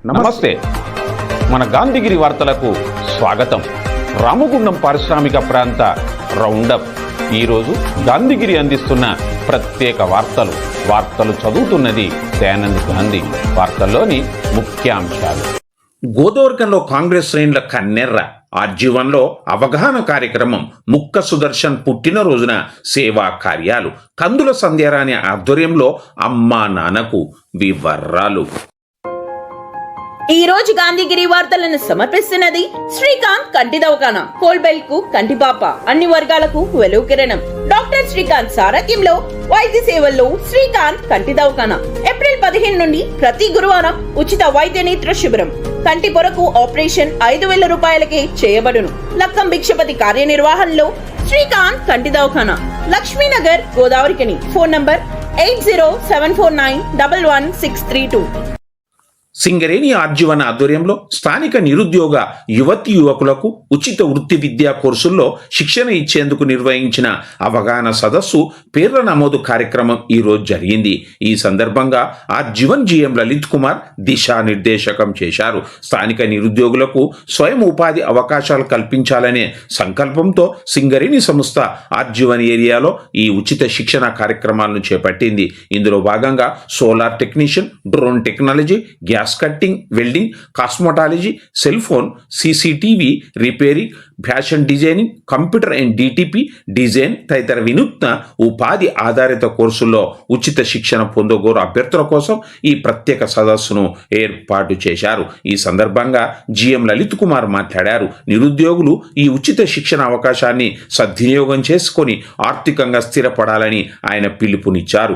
నమస్తే. మన గాంధీగిరి వార్తలకు స్వాగతం. రామగుండం పారిశ్రామిక ప్రాంత రౌండప్. ఈరోజు గాంధీగిరి అందిస్తున్న ప్రత్యేక వార్తలు చదువుతున్నది దయానంద్ గాంధీ. వార్తల్లోని ముఖ్యాంశాలు. గోదావరికంలో కాంగ్రెస్ శ్రేణుల కన్నెర్ర. ఆర్జీవన్లో అవగాహన కార్యక్రమం. ముక్క సుదర్శన్ పుట్టినరోజున సేవా కార్యాలు. కందుల సంధ్యారాణి ఆధ్వర్యంలో అమ్మా నాన్నకు వివరాలు. ఈ రోజు గాంధీగిరి వార్తలను సమర్పిస్తున్నది శ్రీకాంత్ కంటి దవాఖానా. కోల్బెల్ట్ కు కంటిపాప. అన్ని వర్గాలకు వెలుగు కిరణం. డాక్టర్ శ్రీకాంత్ సారథ్యంలో వైద్య సేవల్లో శ్రీకాంత్ కంటి దవాఖానా. ఏప్రిల్ 15 నుండి ప్రతి గురువారం ఉచిత వైద్య నేత్ర శిబిరం. కంటి పొరకు ఆపరేషన్ 5,000 రూపాయలకే చేయబడును. లక్కం భిక్షపతి కార్యనిర్వహణలో శ్రీకాంత్ కంటి దవాఖానా, Laxminagar, Godavarikhani. Phone number 8074911632. Singareni R G one ఆధ్వర్యంలో స్థానిక నిరుద్యోగ యువతి యువకులకు ఉచిత వృత్తి విద్యా కోర్సుల్లో శిక్షణ ఇచ్చేందుకు నిర్వహించిన అవగాహన సదస్సు పేర్ల నమోదు కార్యక్రమం ఈరోజు జరిగింది. ఈ సందర్భంగా ఆర్జీవన్ జీఎం లలిత్ కుమార్ దిశానిర్దేశకం చేశారు. స్థానిక నిరుద్యోగులకు స్వయం ఉపాధి అవకాశాలు కల్పించాలనే సంకల్పంతో సింగరేణి సంస్థ ఆర్జీవన్ ఏరియాలో ఈ ఉచిత శిక్షణ కార్యక్రమాలను చేపట్టింది. ఇందులో భాగంగా solar technician, drone technology, gas cutting, welding, cosmetology, cell phone, CCTV repairing, fashion designing, computer and DTP design తదితర వినూత్న ఉపాధి ఆధారిత కోర్సుల్లో ఉచిత శిక్షణ పొందగోరు అభ్యర్థుల కోసం ఈ ప్రత్యేక సదస్సును ఏర్పాటు చేశారు. ఈ సందర్భంగా జీఎం లలిత్ కుమార్ మాట్లాడారు. నిరుద్యోగులు ఈ ఉచిత శిక్షణ అవకాశాన్ని సద్వినియోగం చేసుకొని ఆర్థికంగా స్థిరపడాలని ఆయన పిలుపునిచ్చారు.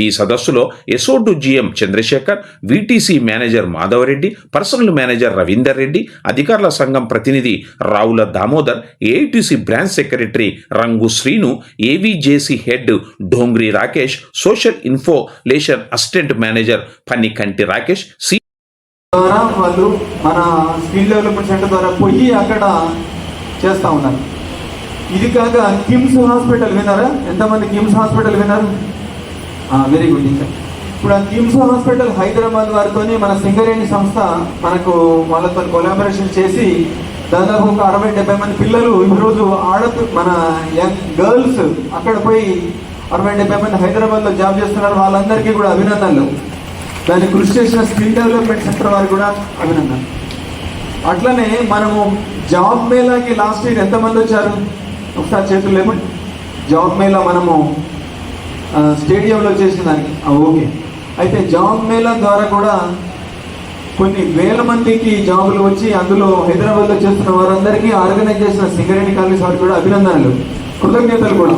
ఈ సదస్సులో ఎస్ఓ2 GM Chandrashekar, VTC manager Madhavareddy, personal manager Ravinder Reddy, అధికారుల సంఘం ప్రతినిధి Ravula Damodar, AITC branch secretary Rangu Srinu, AVJC head Dongri Rakesh, social information assistant manager Pannikanti Rakesh ద్వారా వాళ్ళు మన స్కిల్ డెవలప్మెంట్ సెంటర్ ద్వారా పోయి అక్కడ చేస్తూ ఉన్నారు. ఇది కాక కిమ్స్ హాస్పిటల్ విన్నారా? ఎంతమంది కిమ్స్ హాస్పిటల్ విన్నారు? Very good. ఇంకా ఇప్పుడు ఆ కిమ్స్ హాస్పిటల్ హైదరాబాద్ వారితో మన సింగరేణి సంస్థ మనకు వాళ్ళతో కొలాబరేషన్ చేసి దాదాపు ఒక 60-70 మంది పిల్లలు ఈరోజు మన యంగ్ గర్ల్స్ అక్కడ పోయి 60-70 మంది హైదరాబాద్లో జాబ్ చేస్తున్నారు. వాళ్ళందరికీ కూడా అభినందనలు. దాన్ని కృషి చేసిన స్కిల్ డెవలప్మెంట్ సెంటర్ వారికి కూడా అభినందనలు. అట్లనే మనము జాబ్ మేళాకి లాస్ట్ ఇయర్ ఎంతమంది వచ్చారు? ఒకసారి చేతులు లేమండి. జాబ్ మేళా మనము స్టేడియంలో చేసిన దానికి ఓకే. అయితే జాబ్ మేళా ద్వారా కూడా కొన్ని వేల మందికి జాబులు వచ్చి అందులో హైదరాబాద్లో చేస్తున్న వారందరికీ ఆర్గనైజ్ చేసిన సింగరేణి కాలేజ్ వారికి కూడా అభినందనలు, కృతజ్ఞతలు కూడా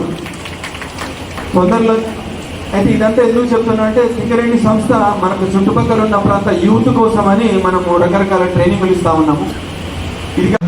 తొందరలో. అయితే ఇదంతా ఎందుకు చెప్తున్నా అంటే సింగరేణి సంస్థ మనకు చుట్టుపక్కల ఉన్న ప్రాంత యూత్ కోసమని మనము రకరకాల ట్రైనింగ్లు ఇస్తా ఉన్నాము.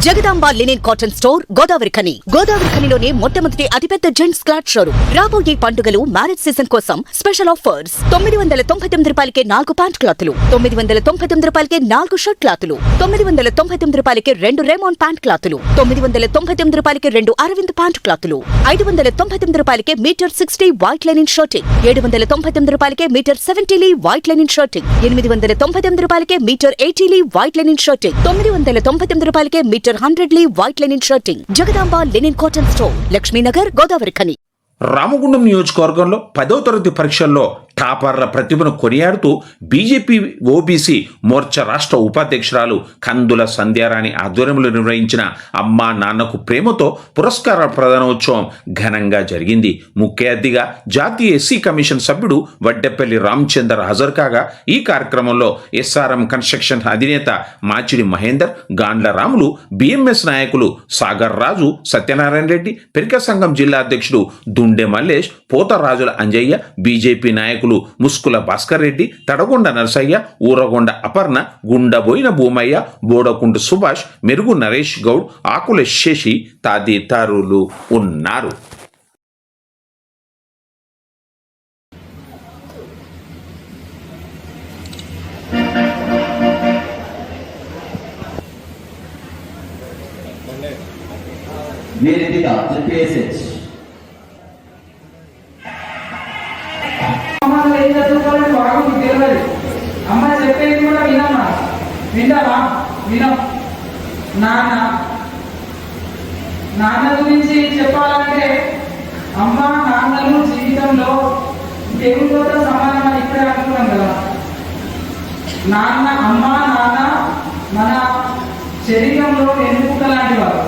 Jagadamba linen cotton store, Godavarikhani. గోదావరిఖనిలోనే మొట్టమొదటి అతిపెద్ద జెంట్స్ క్లాత్ షోరూమ్. రాబోయే పండుగలు, మ్యారేజ్ సీజన్ కోసం స్పెషల్ ఆఫర్స్. 999 రూపాయలకే 4 ప్యాంట్ క్లాతులు, 999 రూపాయలకే 4 షర్ట్ క్లాతులు, 999 రూపాయలకే 2 రేమాన్ ప్యాంట్ క్లాతులు, 999 రూపాయలకే 2 అరవింద్ ప్యాంట్ క్లాతులు, 599 రూపాయలకే మీటర్ 60 వైట్ లెనిన్ షర్టింగ్, 799 రూపాయలకే meter 70 lea white linen shirting, 899 రూపాయలకే meter 80 lea white linen shirting, 999 రూపాయలకే meter 100 lea white linen shirting. Jagadamba linen cotton store, Laxminagar, Godavarikhani. Ramagundam నియోజకవర్గంలో 10వ తరగతి పరీక్షల్లో టాపర్ల ప్రతిభను కొనియాడుతూ బీజేపీ ఓబీసీ మోర్చా రాష్ట్ర ఉపాధ్యక్షురాలు కందుల సంధ్యారాణి ఆధ్వర్యంలో నిర్వహించిన అమ్మా నాన్నకు ప్రేమతో పురస్కార ప్రదానోత్సవం ఘనంగా జరిగింది. ముఖ్య అతిథిగా జాతీయ ఎస్సీ కమిషన్ సభ్యుడు వడ్డెపల్లి రామచందర్ హాజరు కాగా ఈ కార్యక్రమంలో ఎస్ఆర్ఎం కన్స్ట్రక్షన్ అధినేత మాచిడి మహేందర్, గాండ్ల రాములు, బిఎంఎస్ నాయకులు సాగర్ రాజు, సత్యనారాయణ రెడ్డి, పెరిక సంఘం జిల్లా అధ్యక్షుడు దుండె మల్లేష్, పోతరాజుల అంజయ్య, బీజేపీ నాయకులు ముస్కుల భాస్కర్ రెడ్డి, తడగొండ నరసయ్య, ఊరగొండ అపర్ణ, గుండబోయిన భూమయ్య, బోడకుంటు సుభాష్, మెరుగు నరేష్ గౌడ్, ఆకుల శశి తదితరులు ఉన్నారు. అమ్మ చెప్పేది కూడా వినమ్మా. వింటావా? వినం. నాన్న గురించి చెప్పాలంటే అమ్మ నాన్నలు జీవితంలో దేవుడితో సమానమని ఇప్పుడే అనుకున్నాం కదా. అమ్మ నాన్న మన శరీరంలో వెన్నుముక లాంటి వారు.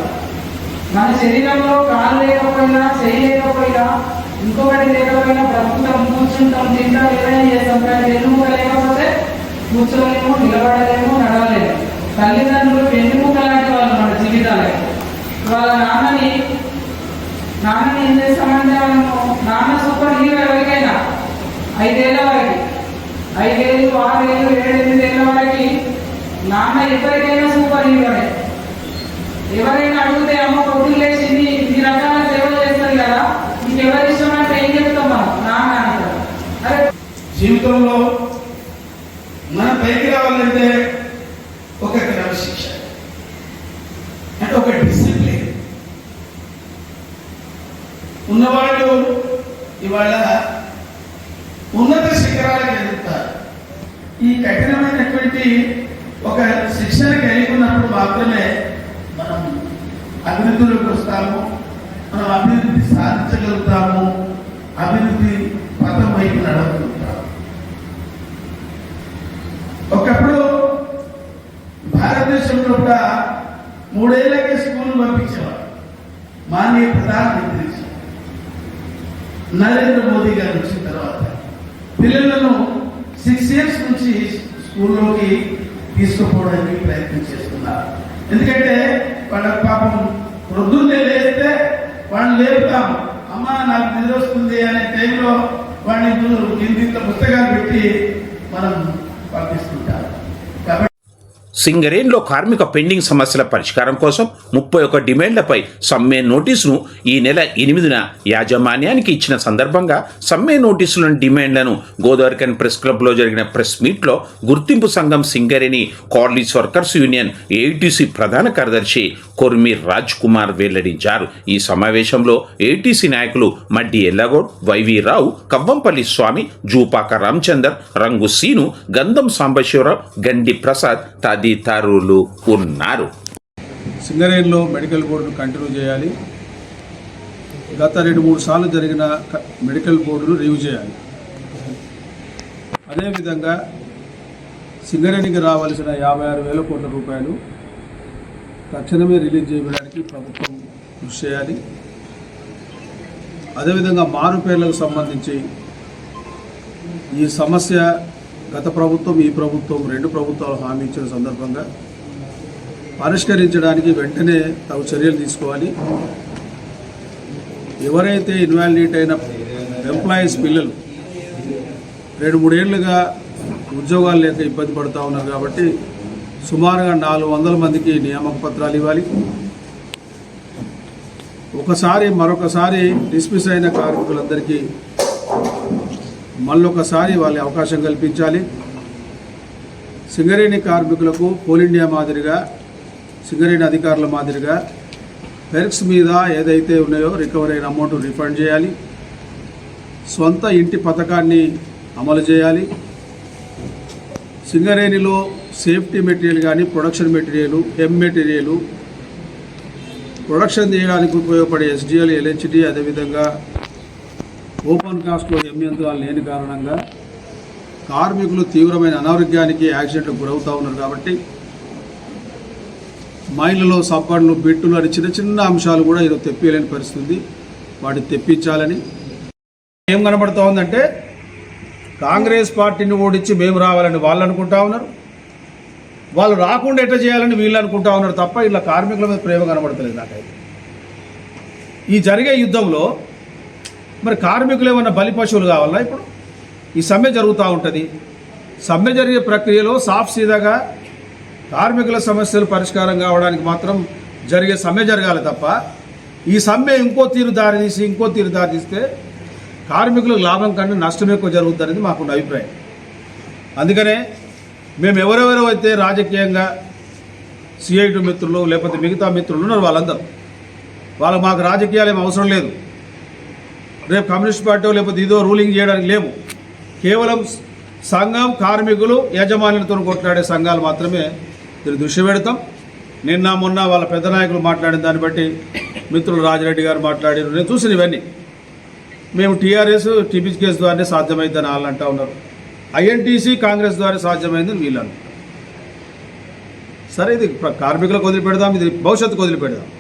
మన శరీరంలో కాలు లేకపోయినా, చేయి లేకపోయినా, ఇంకొకటి లేకపోయినా బ్రతుకుతాం, కూర్చుంటాం, తింటాం, ఏదైనా చేస్తాం. కానీ వెన్నుముక లేకపోతే కూర్చోలేము, నిలబడలేము, నడవలేము. తల్లిదండ్రులు వెన్నుముక లాంటి వాళ్ళు మన జీవితాలకి. వాళ్ళ నాన్నని ఏం చేస్తామంటే మనము నాన్న సూపర్ హీరో ఎవరికైనా 5 ఏళ్ళ వరకు, 5 ఏళ్ళు, 6 ఏళ్ళు, 7, 8 ఏళ్ళ వరకు నాన్న ఎవరికైనా సూపర్ హీరోనే. ఎవరైనా అడిగితే అమ్మ పొద్దులు లేచి ఇన్ని రకాల సేవలు చేస్తారు కదా, మీకు ఎవరి ఇష్టం అంటే ఏం చెప్తాం మనం? నాన్న అంటారు. అరే జీవితంలో మన పైకి రావాలంటే ఒక క్రమశిక్షణ, అంటే ఒక డిసిప్లిన్ ఉన్నవాళ్ళు ఇవాళ ఉన్నత శిఖరాలకు ఎదుగుతారు. ఈ కఠినమైనటువంటి ఒక శిక్షణ కలిగి ఉన్నప్పుడు మాత్రమే మనం అభివృద్ధిలోకి వస్తాము, మనం అభివృద్ధి సాధించగలుగుతాము, అభివృద్ధి పథం వైపు నడవగలుగుతాము. ఒకప్పుడు భారతదేశంలో కూడా 3 ఏళ్ళకే స్కూల్ పంపించేవారు. మాననీయ ప్రధానమంత్రి నరేంద్ర మోదీ గారు వచ్చిన తర్వాత పిల్లలను 6 ఇయర్స్ నుంచి స్కూల్లోకి తీసుకుపోవడానికి ప్రయత్నం చేస్తున్నారు. ఎందుకంటే వాళ్ళ పాపం ప్రొద్దున్నే లేస్తే వాళ్ళని లేపుతాం, అమ్మ నాకు నిద్ర వస్తుంది అనే టైంలో వాళ్ళని ఇంత పుస్తకాలు పెట్టి మనం పంపిస్తుంటాం. కాబట్టి సింగరేణిలో కార్మిక పెండింగ్ సమస్యల పరిష్కారం కోసం 31 డిమాండ్లపై సమ్మె నోటీసును ఈ నెల 8న యాజమాన్యానికి ఇచ్చిన సందర్భంగా సమ్మె నోటీసులను డిమాండ్లను గోదావరిఖని ప్రెస్ క్లబ్లో జరిగిన ప్రెస్ మీట్లో గుర్తింపు సంఘం Singareni colonies workers union AITC ప్రధాన కార్యదర్శి కొర్మి రాజ్ కుమార్ వెల్లడించారు. ఈ సమావేశంలో ఏఐటీసీ నాయకులు మడ్డి ఎల్లగౌడ్, వైవి రావు, కవ్వంపల్లి స్వామి, జూపాక రామచందర్, రంగు సీను, గంధం సాంబశివరావు, గండి ప్రసాద్ తదితరులు ఉన్నారు. సింగరేణిలో మెడికల్ బోర్డును కంటిన్యూ చేయాలి. గత 2-3 సార్లు జరిగిన మెడికల్ బోర్డును రివ్యూ చేయాలి. అదేవిధంగా సింగరేణికి రావాల్సిన 56,000 కోట్ల రూపాయలు తక్షణమే రిలీజ్ చేయడానికి ప్రభుత్వం కృషి చేయాలి. అదేవిధంగా మారు పేర్లకు సంబంధించి ఈ సమస్య గత ప్రభుత్వం, ఈ ప్రభుత్వం 2 ప్రభుత్వాలు హామీ ఇచ్చిన సందర్భంగా పరిష్కరించడానికి వెంటనే తగు చర్యలు తీసుకోవాలి. ఎవరైతే ఇన్వాలిడేట్ అయిన ఎంప్లాయీస్ పిల్లలు 2-3 ఏళ్లుగా ఉద్యోగాలు లేక ఇబ్బంది పడుతూ ఉన్నారు కాబట్టి సుమారుగా 400 మందికి నియామక పత్రాలు ఇవ్వాలి. మరొకసారి డిస్మిస్ అయిన కార్మికులందరికీ మళ్ళొకసారి వాళ్ళ అవకాశం కల్పించాలి. సింగరేణి కార్మికులకు కోల్ ఇండియా మాదిరిగా, సింగరేణి అధికారుల మాదిరిగా పెర్క్స్ మీద ఏదైతే ఉన్నాయో రికవరీ అయిన అమౌంట్ రిఫండ్ చేయాలి. సొంత ఇంటి పథకాన్ని అమలు చేయాలి. సింగరేణిలో సేఫ్టీ మెటీరియల్ కానీ, ప్రొడక్షన్ మెటీరియల్, మెటీరియల్ ప్రొడక్షన్ చేయడానికి ఉపయోగపడే ఎస్డిఎల్, ఎల్హెచ్డి, అదేవిధంగా ఓపెన్ కాస్ట్లో యంత్రాలు లేని కారణంగా కార్మికులు తీవ్రమైన అనారోగ్యానికి, యాక్సిడెంట్లకు గురవుతూ ఉన్నారు. కాబట్టి మైళ్ళలో సబ్బడ్లు, బిట్టులు అని చిన్న చిన్న అంశాలు కూడా ఈరోజు తెప్పియలేని పరిస్థితి. వాటిని తెప్పించాలని ఏం కనబడుతూ ఉందంటే కాంగ్రెస్ పార్టీని ఓడించి మేము రావాలని వాళ్ళు అనుకుంటా ఉన్నారు. వాళ్ళు రాకుండా ఎట్లా చేయాలని వీళ్ళు అనుకుంటా ఉన్నారు తప్ప ఇలా కార్మికుల మీద ప్రేమ కనబడతలేదు నాకైతే. ఈ జరిగే యుద్ధంలో మరి కార్మికులు ఏమన్నా బలి పశువులు కావాలా? ఇప్పుడు ఈ సమ్మె జరుగుతూ ఉంటుంది. సమ్మె జరిగే ప్రక్రియలో సాఫ్ సీదాగా కార్మికుల సమస్యలు పరిష్కారం కావడానికి మాత్రం జరిగే సమ్మె జరగాలి తప్ప ఈ సమ్మె ఇంకో తీరు దారితీస్తే కార్మికులకు లాభం కన్నా నష్టం ఎక్కువ జరుగుతుంది అనేది మాకున్న అభిప్రాయం. అందుకనే మేము ఎవరెవరో అయితే రాజకీయంగా సిఐటి మిత్రులు లేకపోతే మిగతా మిత్రులు ఉన్నారు వాళ్ళకు మాకు రాజకీయాలు ఏం అవసరం లేదు. రేపు కమ్యూనిస్ట్ పార్టీ లేకపోతే ఇదో రూలింగ్ చేయడానికి లేవు. కేవలం సంఘం, కార్మికులు, యజమానులతో కొట్లాడే సంఘాలు మాత్రమే దీన్ని దృష్టి పెడతాం. నిన్న మొన్న వాళ్ళ పెద్ద నాయకులు మాట్లాడిన దాన్ని బట్టి మిత్రులు రాజిరెడ్డి గారు మాట్లాడారు, నేను చూసిన ఇవన్నీ. మేము టీఆర్ఎస్ టీపీకేఎస్ ద్వారానే సాధ్యమైందని వాళ్ళు అంటూ ఉన్నారు, ఐఎన్టీసీ కాంగ్రెస్ ద్వారా సాధ్యమైందని వీళ్ళు అంటారు. సరే, ఇది కార్మికులకు వదిలిపెడదాం, ఇది భవిష్యత్తుకు వదిలిపెడదాం.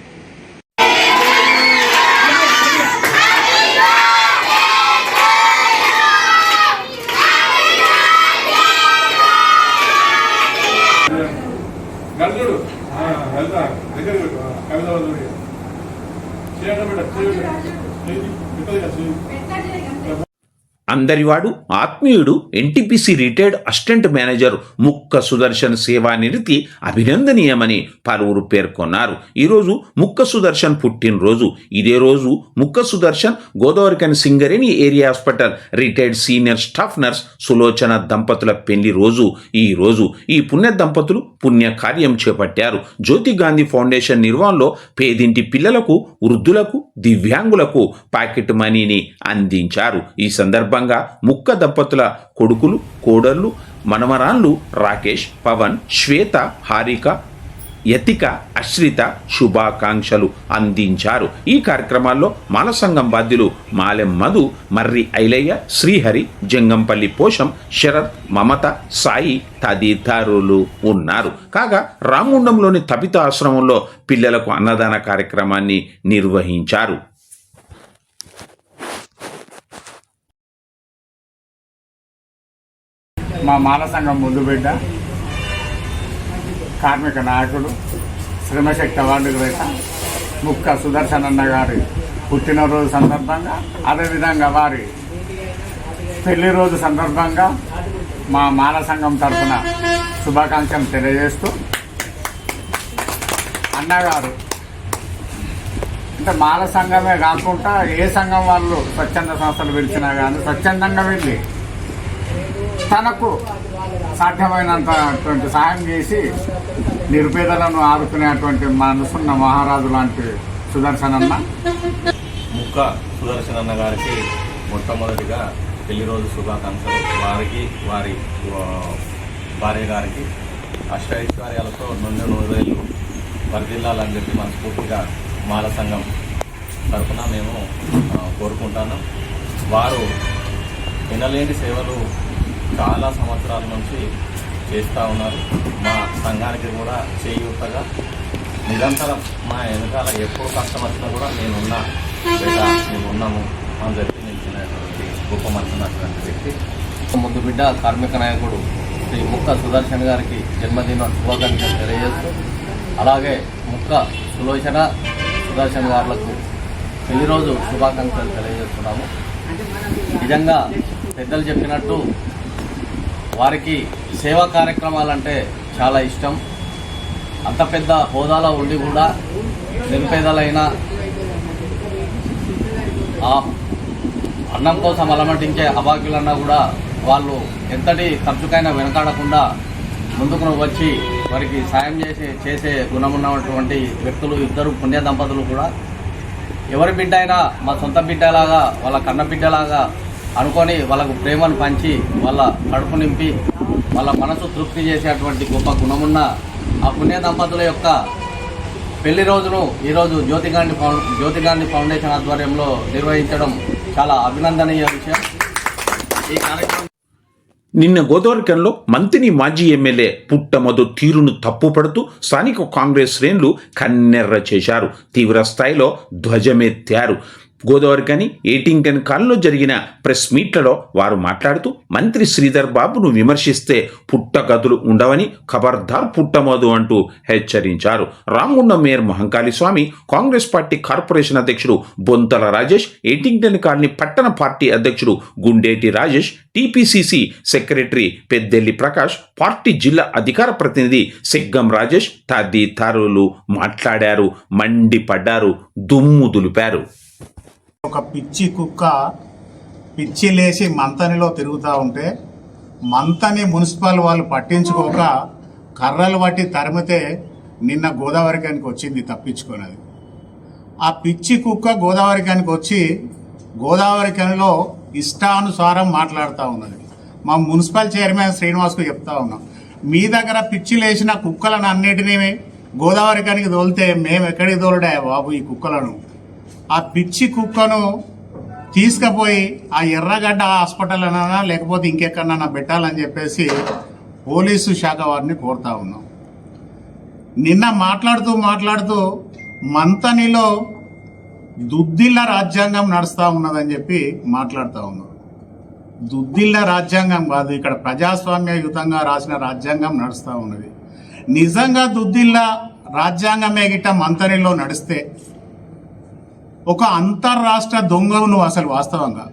అందరివాడు ఆత్మీయుడు ఎన్టీపీసీ రిటైర్డ్ అసిస్టెంట్ మేనేజర్ ముక్క సుదర్శన్ సేవానిరతి అభినందనీయమని పలువురు పేర్కొన్నారు. ఈరోజు ముక్క సుదర్శన్ పుట్టినరోజు. ఇదే రోజు ముక్క Sudarshan Godavarikhani Singareni area hospital retired senior staff nurse Sulochana దంపతుల పెళ్లి రోజు. ఈ రోజు ఈ పుణ్య దంపతులు పుణ్య కార్యం చేపట్టారు. జ్యోతి గాంధీ ఫౌండేషన్ నిర్వహణలో పేదింటి పిల్లలకు, వృద్ధులకు, దివ్యాంగులకు పాకెట్ మనీని అందించారు. ఈ సందర్భంగా ముక్క దంపతుల కొడుకులు, కోడళ్లు, మనమరాన్లు రాకేష్, పవన్, శ్వేత, హారిక, యతిక, అశ్రిత శుభాకాంక్షలు అందించారు. ఈ కార్యక్రమాల్లో మాల సంఘం బాధ్యులు మాలెం మధు, మర్రి ఐలయ్య, శ్రీహరి, జంగంపల్లి పోషం, శరత్, మమత, సాయి తదితరులు ఉన్నారు. కాగా రామగుండంలోని తబిత ఆశ్రమంలో పిల్లలకు అన్నదాన కార్యక్రమాన్ని నిర్వహించారు. మా మాల సంఘం ముందు బిడ్డ, కార్మిక నాయకుడు, శ్రమశక్తి అవార్డు గ్రహీత ముక్క సుదర్శన్ అన్న గారి పుట్టినరోజు సందర్భంగా, అదేవిధంగా వారి పెళ్లి రోజు సందర్భంగా మా మాల సంఘం తరఫున శుభాకాంక్షలు తెలియజేస్తూ, అన్నగారు అంటే మాల సంఘమే కాకుండా ఏ సంఘం వాళ్ళు స్వచ్ఛంద సంస్థలు పిలిచినా కానీ స్వచ్ఛందంగా వెళ్ళి తనకు సాధ్యమైనంతటువంటి సహాయం చేసి నిరుపేదలను ఆదుకునేటువంటి మనసున్న మహారాజు లాంటి సుదర్శన్ అన్న. ముక్క సుదర్శన్ అన్న గారికి మొట్టమొదటిగా పెళ్లి రోజు శుభాకాంక్షలు. వారికి, వారి భార్య గారికి అష్టైశ్వర్యాలతో నుండి 100 వర్ధిల్లాలని చెప్పి మనస్ఫూర్తిగా మాల సంఘం తరఫున మేము కోరుకుంటున్నాం. వారు వినలేని సేవలు చాలా సంవత్సరాల నుంచి చేస్తూ ఉన్నారు. మా సంఘానికి కూడా చేయూతగా నిరంతరం మా వెనకాల ఎప్పుడు కష్టం వచ్చినా కూడా నేనున్నా, లేదా మేము ఉన్నాము అని చెప్పి నిలిచినటువంటి గొప్ప మనసున్నటువంటి వ్యక్తి. ముందు బిడ్డ కార్మిక నాయకుడు శ్రీ ముక్క సుదర్శన్ గారికి జన్మదిన శుభాకాంక్షలు తెలియజేస్తూ, అలాగే ముక్క సులోచన సుదర్శన్ గారులకు పెళ్లి రోజు శుభాకాంక్షలు తెలియజేస్తున్నాము. నిజంగా పెద్దలు చెప్పినట్టు వారికి సేవా కార్యక్రమాలంటే చాలా ఇష్టం. అంత పెద్ద హోదాలో ఉండి కూడా నిరుపేదలైన ఆ అన్నం కోసం అలమటించే అభాగ్యులన్నా కూడా వాళ్ళు ఎంతటి ఖర్చుకైనా వెనకాడకుండా ముందుకు వచ్చి వారికి సాయం చేసే గుణమున్నటువంటి వ్యక్తులు ఇద్దరు పుణ్య దంపతులు కూడా. ఎవరి బిడ్డ అయినా మా సొంత బిడ్డలాగా, వాళ్ళ కన్న బిడ్డలాగా అనుకొని వాళ్ళకు ప్రేమను పంచి వాళ్ళ కడుపు నింపి వాళ్ళ మనసు తృప్తి చేసేటువంటి గొప్ప గుణమున్న ఆ పుణ్య దంపతుల యొక్క పెళ్లి రోజును ఈరోజు జ్యోతి గాంధీ ఫౌండేషన్ ఆధ్వర్యంలో నిర్వహించడం చాలా అభినందనీయ విషయం. ఈ కార్యక్రమం నిన్న గోదావరికంలో మంత్రిని మాజీ ఎమ్మెల్యే పుట్టమధు తీరును తప్పుపడుతూ స్థానిక కాంగ్రెస్ శ్రేణులు కన్నెర్ర చేశారు. తీవ్ర స్థాయిలో ధ్వజమెత్తారు. గోదావరికని ఏటింగ్టన్ కాలంలో జరిగిన ప్రెస్ మీట్లలో వారు మాట్లాడుతూ మంత్రి శ్రీధర్ బాబును విమర్శిస్తే పుట్టగతులు ఉండవని ఖబర్దార్ పుట్టమధు అంటూ హెచ్చరించారు. రామగుండం మేయర్ మహంకాళి స్వామి, కాంగ్రెస్ పార్టీ కార్పొరేషన్ అధ్యక్షుడు బొంతల రాజేష్, ఏటింగ్టన్ కాలనీ పట్టణ పార్టీ అధ్యక్షుడు Gundeti Rajesh, TPCC secretary Peddelli Prakash, party జిల్లా అధికార ప్రతినిధి సిగ్గం రాజేష్ తదితరులు మాట్లాడారు, మండిపడ్డారు, దుమ్ము దులిపారు. ఒక పిచ్చి కుక్క పిచ్చి లేచి మంతనిలో తిరుగుతూ ఉంటే మంతని మున్సిపల్ వాళ్ళు పట్టించుకోక కర్రలు పట్టి తరిమితే నిన్న గోదావరికానికి వచ్చింది తప్పించుకున్నది. ఆ పిచ్చి కుక్క గోదావరికానికి వచ్చి గోదావరికనిలో ఇష్టానుసారం మాట్లాడుతూ ఉన్నది. మా మున్సిపల్ చైర్మన్ శ్రీనివాస్కు చెప్తా ఉన్నాం, మీ దగ్గర పిచ్చి లేచిన కుక్కలను అన్నిటినీ గోదావరి కనికి తోలితే మేము ఎక్కడికి తోలడా బాబు ఈ కుక్కలను? ఆ పిచ్చి కుక్కను తీసుకుపోయి ఆ ఎర్రగడ్డ హాస్పిటల్ అన్నా లేకపోతే ఇంకెక్కడన్నా పెట్టాలని చెప్పేసి పోలీసు శాఖ వారిని కోరుతా ఉన్నాం. నిన్న మాట్లాడుతూ మంతనిలో దుద్దిల్ల రాజ్యాంగం నడుస్తూ ఉన్నదని చెప్పి మాట్లాడుతూ ఉన్నారు. దుద్దిల్ల రాజ్యాంగం కాదు, ఇక్కడ ప్రజాస్వామ్యయుతంగా రాసిన రాజ్యాంగం నడుస్తూ ఉన్నది. నిజంగా దుద్దిల్ల రాజ్యాంగమే గిట్ట మంతనిలో నడిస్తే ఒక అంతర్రాష్ట్ర దొంగవు నువ్వు అసలు. వాస్తవంగా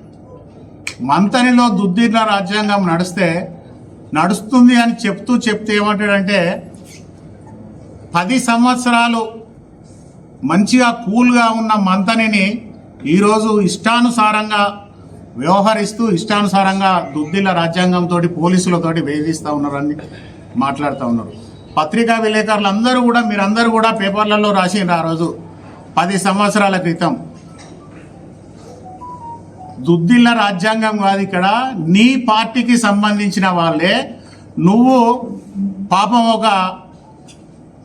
మంతనిలో దుద్దిల్ల రాజ్యాంగం నడుస్తుంది అని చెప్తే ఏమంటాడంటే 10 సంవత్సరాలు మంచిగా కూల్గా ఉన్న మంతనిని ఈరోజు ఇష్టానుసారంగా వ్యవహరిస్తూ ఇష్టానుసారంగా దుద్దిల్ల రాజ్యాంగంతో పోలీసులతోటి వేధిస్తూ ఉన్నారని మాట్లాడుతూ ఉన్నారు. పత్రికా విలేకరులు మీరందరూ కూడా పేపర్లలో రాసిండ్రు ఆ రోజు 10 సంవత్సరాల క్రితం. దుద్దిల్ల రాజ్యాంగం కాదు, ఇక్కడ నీ పార్టీకి సంబంధించిన వాళ్ళే. నువ్వు పాపం ఒక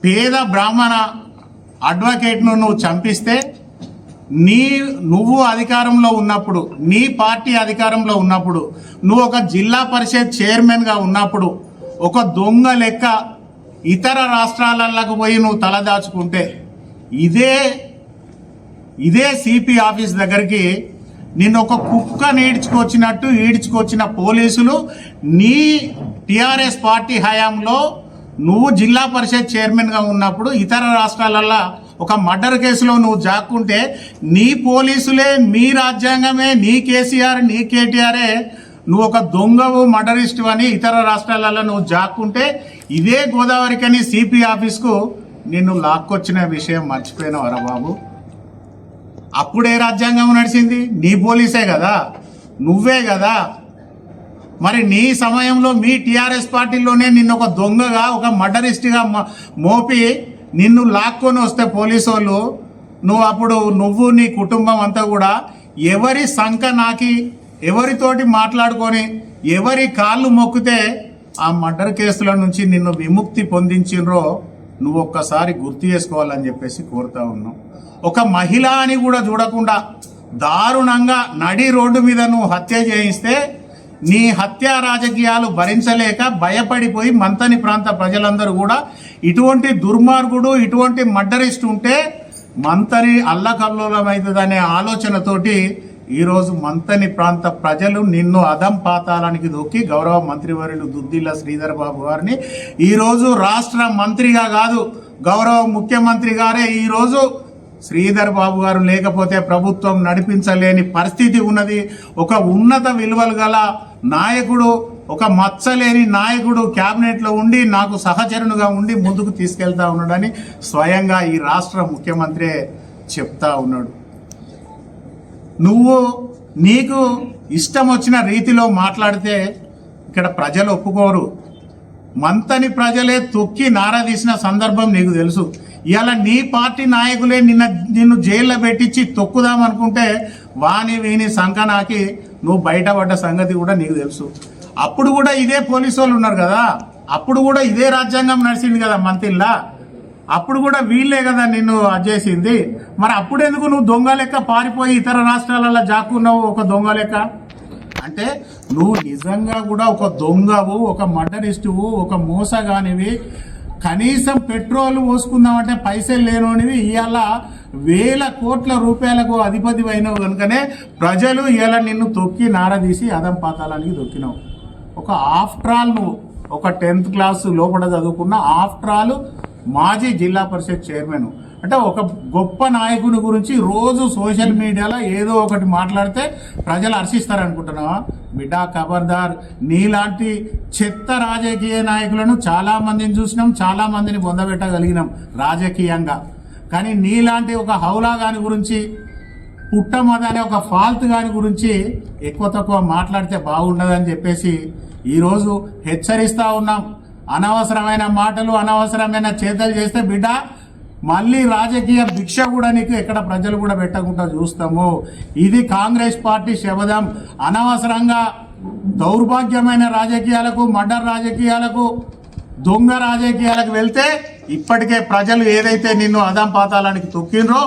పేద బ్రాహ్మణ అడ్వకేట్ను నువ్వు చంపిస్తే నువ్వు అధికారంలో ఉన్నప్పుడు, నీ పార్టీ అధికారంలో ఉన్నప్పుడు, నువ్వు ఒక జిల్లా పరిషత్ చైర్మన్గా ఉన్నప్పుడు ఒక దొంగ లెక్క ఇతర రాష్ట్రాలకు పోయి నువ్వు తలదాచుకుంటే ఇదే సిపి ఆఫీస్ దగ్గరికి నిన్ను ఒక కుక్కని ఈడ్చుకొచ్చిన పోలీసులు నీ టిఆర్ఎస్ పార్టీ హయాంలో నువ్వు జిల్లా పరిషత్ చైర్మన్గా ఉన్నప్పుడు ఇతర రాష్ట్రాలల్లో ఒక మర్డర్ కేసులో నువ్వు జాక్కుంటే నీ పోలీసులే, మీ రాజ్యాంగమే, నీ కేసీఆర్, నీ కేటీఆరే నువ్వు ఒక దొంగవు, మర్డరిస్టు అని ఇతర రాష్ట్రాలలో నువ్వు జాక్కుంటే ఇదే గోదావరికని సిపి ఆఫీస్కు నిన్ను లాక్కొచ్చిన విషయం మర్చిపోయినవరా బాబు? అప్పుడే రాజ్యాంగం నడిచింది, నీ పోలీసే కదా, నువ్వే కదా. మరి నీ సమయంలో మీ టీఆర్ఎస్ పార్టీలోనే నిన్ను ఒక దొంగగా, ఒక మర్డరిస్ట్గా మోపి నిన్ను లాక్కొని వస్తే పోలీసు వాళ్ళు, నువ్వు నీ కుటుంబం అంతా కూడా ఎవరి సంఖ నాకి, ఎవరితోటి మాట్లాడుకొని, ఎవరి కాళ్ళు మొక్కితే ఆ మర్డర్ కేసుల నుంచి నిన్ను విముక్తి పొందించినరో నువ్వు ఒక్కసారి గుర్తు చేసుకోవాలని చెప్పేసి కోరుతా ఉన్నాం. ఒక మహిళ అని కూడా చూడకుండా దారుణంగా నడి రోడ్డు మీద నువ్వు హత్య చేయిస్తే నీ హత్యా రాజకీయాలు భరించలేక భయపడిపోయి మంతని ప్రాంత ప్రజలందరూ కూడా ఇటువంటి దుర్మార్గుడు, ఇటువంటి మర్డరిస్ట్ ఉంటే మంతని అల్లకల్లోలమవుతుందనే ఆలోచనతోటి ఈరోజు మంతని ప్రాంత ప్రజలు నిన్ను అదం పాతాళానికి దొక్కి గౌరవ మంత్రివర్యులు దుద్దిల్ల శ్రీధర్ బాబు గారిని ఈరోజు రాష్ట్ర మంత్రిగా కాదు, గౌరవ ముఖ్యమంత్రి గారే ఈరోజు శ్రీధర్ బాబు గారు లేకపోతే ప్రభుత్వం నడిపించలేని పరిస్థితి ఉన్నది. ఒక ఉన్నత విలువలు గల నాయకుడు, ఒక మచ్చలేని నాయకుడు క్యాబినెట్లో ఉండి నాకు సహచరునిగా ఉండి ముందుకు తీసుకెళ్తా ఉన్నాడని స్వయంగా ఈ రాష్ట్ర ముఖ్యమంత్రి చెప్తా ఉన్నాడు. నీకు ఇష్టం వచ్చిన రీతిలో మాట్లాడితే ఇక్కడ ప్రజలు ఒప్పుకోరు. మంతని ప్రజలే తొక్కి నారదీసిన సందర్భం నీకు తెలుసు. ఇవాళ నీ పార్టీ నాయకులే నిన్ను జైల్లో పెట్టించి తొక్కుదామనుకుంటే వీని సంకనాకి నువ్వు బయటపడ్డ సంగతి కూడా నీకు తెలుసు. అప్పుడు కూడా ఇదే పోలీసు వాళ్ళు ఉన్నారు కదా, అప్పుడు కూడా ఇదే రాజ్యాంగం నడిచింది కదా మంత్రిలా, అప్పుడు కూడా వీళ్ళే కదా నిన్ను చేసింది. మరి అప్పుడెందుకు నువ్వు దొంగ లెక్క పారిపోయి ఇతర రాష్ట్రాలలో జాక్కున్నావు ఒక దొంగ లెక్క? అంటే నువ్వు నిజంగా కూడా ఒక దొంగవు, ఒక మర్డరిస్టువు, ఒక మోసగానివి. కనీసం పెట్రోల్ పోసుకుందామంటే పైసలు లేనోనివి ఇవాళ వేల కోట్ల రూపాయలకు అధిపతి అయినవు కనుకనే ప్రజలు ఇవాళ నిన్ను తొక్కి నారదీసి అదం పాతాళానికి దొక్కినావు. ఒక ఆఫ్టర్ ఆల్ నువ్వు ఒక 10th క్లాస్ లోపల చదువుకున్న ఆఫ్టర్ ఆల్ మాజీ జిల్లా పరిషత్ చైర్మన్ అంటే ఒక గొప్ప నాయకుని గురించి రోజు సోషల్ మీడియాలో ఏదో ఒకటి మాట్లాడితే ప్రజలు హర్షిస్తారనుకుంటున్నావా? బిడ్డ ఖబర్దార్. నీలాంటి చెత్త రాజకీయ నాయకులను చాలా మందిని చూసినాం, చాలా మందిని పొందబెట్టగలిగినాం రాజకీయంగా. కానీ నీలాంటి ఒక హౌలా గాని గురించి, పుట్టమద అనే ఒక ఫాల్త్ గాని గురించి ఎక్కువ తక్కువ మాట్లాడితే బాగుండదని చెప్పేసి ఈరోజు హెచ్చరిస్తా ఉన్నాం. అనవసరమైన మాటలు, అనవసరమైన చేతలు చేస్తే బిడ్డ మళ్ళీ రాజకీయ భిక్ష కూడా నీకు ఎక్కడ ప్రజలు కూడా పెట్టకుండా చూస్తాము. ఇది కాంగ్రెస్ పార్టీ శబదం. అనవసరంగా దౌర్భాగ్యమైన రాజకీయాలకు, మర్డర్ రాజకీయాలకు దొంగ రాజకీయాలకు వెళ్తే ఇప్పటికే ప్రజలు ఏదైతే నిన్ను అదాం పాతాలానికి తొక్కినరో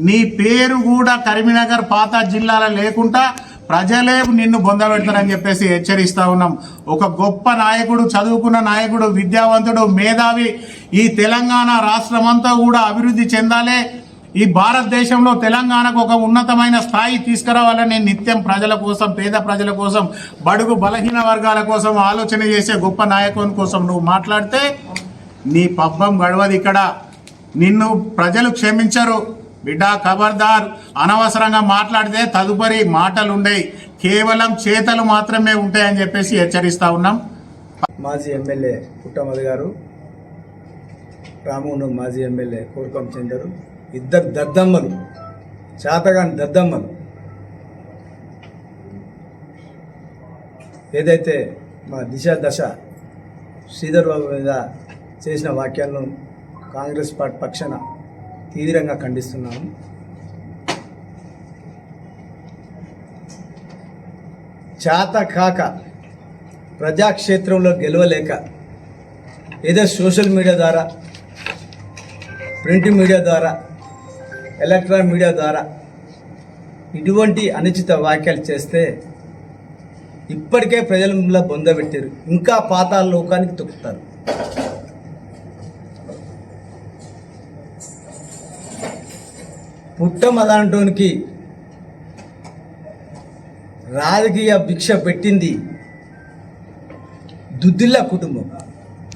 నీ పేరు కూడా కరీంనగర్ పాత జిల్లాలో లేకుండా ప్రజలే నిన్ను బొందబెడతారని చెప్పేసి హెచ్చరిస్తా ఉన్నాం. ఒక గొప్ప నాయకుడు, చదువుకున్న నాయకుడు, విద్యావంతుడు, మేధావి, ఈ తెలంగాణ రాష్ట్రమంతా కూడా అభివృద్ధి చెందాలి, ఈ భారతదేశంలో తెలంగాణకు ఒక ఉన్నతమైన స్థాయి తీసుకురావాలని నిత్యం ప్రజల కోసం, పేద ప్రజల కోసం, బడుగు బలహీన వర్గాల కోసం ఆలోచన చేసే గొప్ప నాయకుని కోసం నువ్వు మాట్లాడితే నీ పబ్బం గడవది. ఇక్కడ నిన్ను ప్రజలు క్షమించరు బిడ్డ. ఖబర్దార్, అనవసరంగా మాట్లాడితే తదుపరి మాటలు ఉండయి, కేవలం చేతలు మాత్రమే ఉంటాయని చెప్పేసి హెచ్చరిస్తా ఉన్నాం. మాజీ ఎమ్మెల్యే పుట్టమది గారు, రామూను మాజీ ఎమ్మెల్యే కోరుకం చెందరు, ఇద్దరు దద్దమ్మలు, చేతగాని దద్దమ్మలు. ఏదైతే మా దశ శ్రీధర్ బాబు మీద చేసిన వ్యాఖ్యలను కాంగ్రెస్ పార్టీ పక్షాన తీవ్రంగా ఖండిస్తున్నాము. చేత కాక ప్రజాక్షేత్రంలో గెలవలేక ఏదో సోషల్ మీడియా ద్వారా, ప్రింట్ మీడియా ద్వారా, ఎలక్ట్రానిక్ మీడియా ద్వారా ఇటువంటి అనుచిత వ్యాఖ్యలు చేస్తే ఇప్పటికే ప్రజల బొందబెట్టారు, ఇంకా పాతాళ లోకానికి తొక్కుతారు. పుట్టమదాంటోనికి రాజకీయ భిక్ష పెట్టింది దుద్దిల్ల కుటుంబం,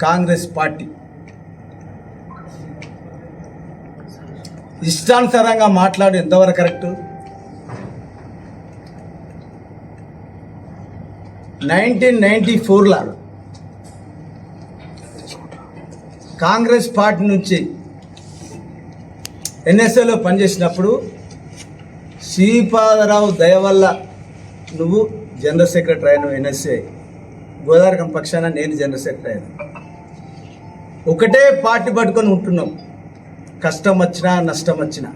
కాంగ్రెస్ పార్టీ. ఇష్టానుసారంగా మాట్లాడు ఎంతవరకు కరెక్ట్? 1994 కాంగ్రెస్ పార్టీ నుంచి ఎన్ఎస్ఏలో పనిచేసినప్పుడు శ్రీపాదరావు దయ వల్ల నువ్వు జనరల్ సెక్రటరీ అయిన ఎన్ఎస్ఏ, గోదావరి పక్షాన నేను జనరల్ సెక్రటరీ అయినా. ఒకటే పార్టీ పట్టుకొని ఉంటున్నావు, కష్టం వచ్చినా నష్టం వచ్చినా.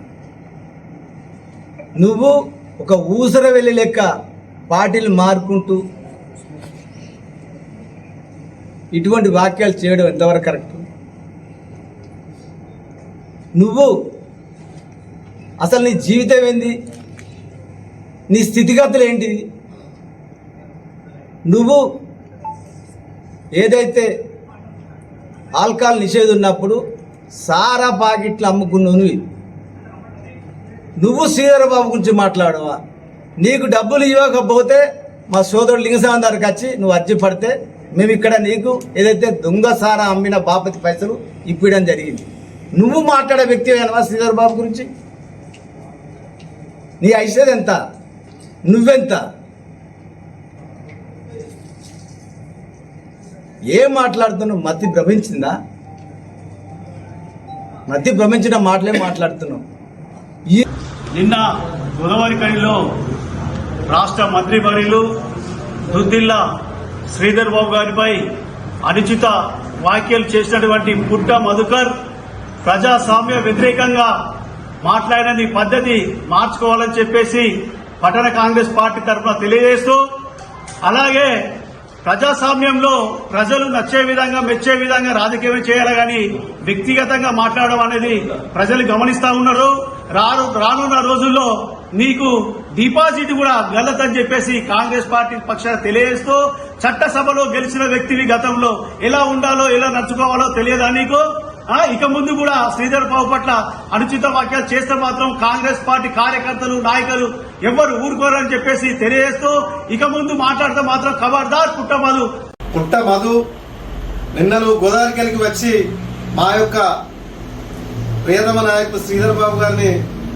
నువ్వు ఒక ఊసర వెళ్ళి లెక్క పార్టీలు మారుకుంటూ ఇటువంటి వాక్యాలు చేయడం ఎంతవరకు కరెక్ట్? నువ్వు అసలు నీ జీవితం ఏంది? నీ స్థితిగతులు ఏంటిది? నువ్వు ఏదైతే ఆల్కహాల్ నిషేధం ఉన్నప్పుడు సారా పాకెట్లు అమ్ముకున్నావు, నువ్వు శ్రీధర్ బాబు గురించి మాట్లాడవా? నీకు డబ్బులు ఇవ్వకపోతే మా సోదరుడు లింగస్వామి దగ్గరికి వచ్చి నువ్వు అర్జీ పడితే మేము ఇక్కడ నీకు ఏదైతే దొంగ సారా అమ్మిన బాపతి పైసలు ఇప్పించడం జరిగింది. నువ్వు మాట్లాడే వ్యక్తి అయినవా శ్రీధర్ బాబు గురించి? నీ ఐశ్వర్యం ఎంత? నువ్వెంత? ఏం మాట్లాడుతున్నావు? మతి భ్రమించిందా? మతి భ్రమించిన మాటలే మాట్లాడుతున్నావు. నిన్న గోదావరిఖనిలో రాష్ట్ర మంత్రివర్యులు దుద్దిల్ల శ్రీధర్ బాబు గారిపై అనుచిత వ్యాఖ్యలు చేసినటువంటి పుట్ట మధుకర్ ప్రజాస్వామ్య వ్యతిరేకంగా మాట్లాడిన పద్ధతి మార్చుకోవాలని చెప్పేసి పట్టణ కాంగ్రెస్ పార్టీ తరఫున తెలియజేస్తూ, అలాగే ప్రజాస్వామ్యంలో ప్రజలు నచ్చే విధంగా, మెచ్చే విధంగా రాజకీయం చేయాలి కానీ వ్యక్తిగతంగా మాట్లాడడం అనేది ప్రజలు గమనిస్తా ఉన్నారు. రానున్న రోజుల్లో నీకు డిపాజిట్ కూడా గల్లతని చెప్పేసి కాంగ్రెస్ పార్టీ పక్షాన తెలియజేస్తూ, చట్టసభలో గెలిచిన వ్యక్తివి గతంలో ఎలా ఉండాలో, ఎలా నడుచుకోవాలో తెలియదా నీకు? ఇక ముందు కూడా శ్రీధర్ బాబు పట్ల అనుచిత వ్యాఖ్యలు చేస్తే మాత్రం కాంగ్రెస్ పార్టీ కార్యకర్తలు, నాయకులు ఎవ్వరు ఊరుకోరని చెప్పేసి తెలియజేస్తూ, ఇక ముందు మాట్లాడితే మాత్రం ఖబర్దార్ పుట్ట మధు నిన్నలు గోదావరిఖనికి వచ్చి మా యొక్క ప్రియతమ నాయకుడు శ్రీధర్ బాబు గారిని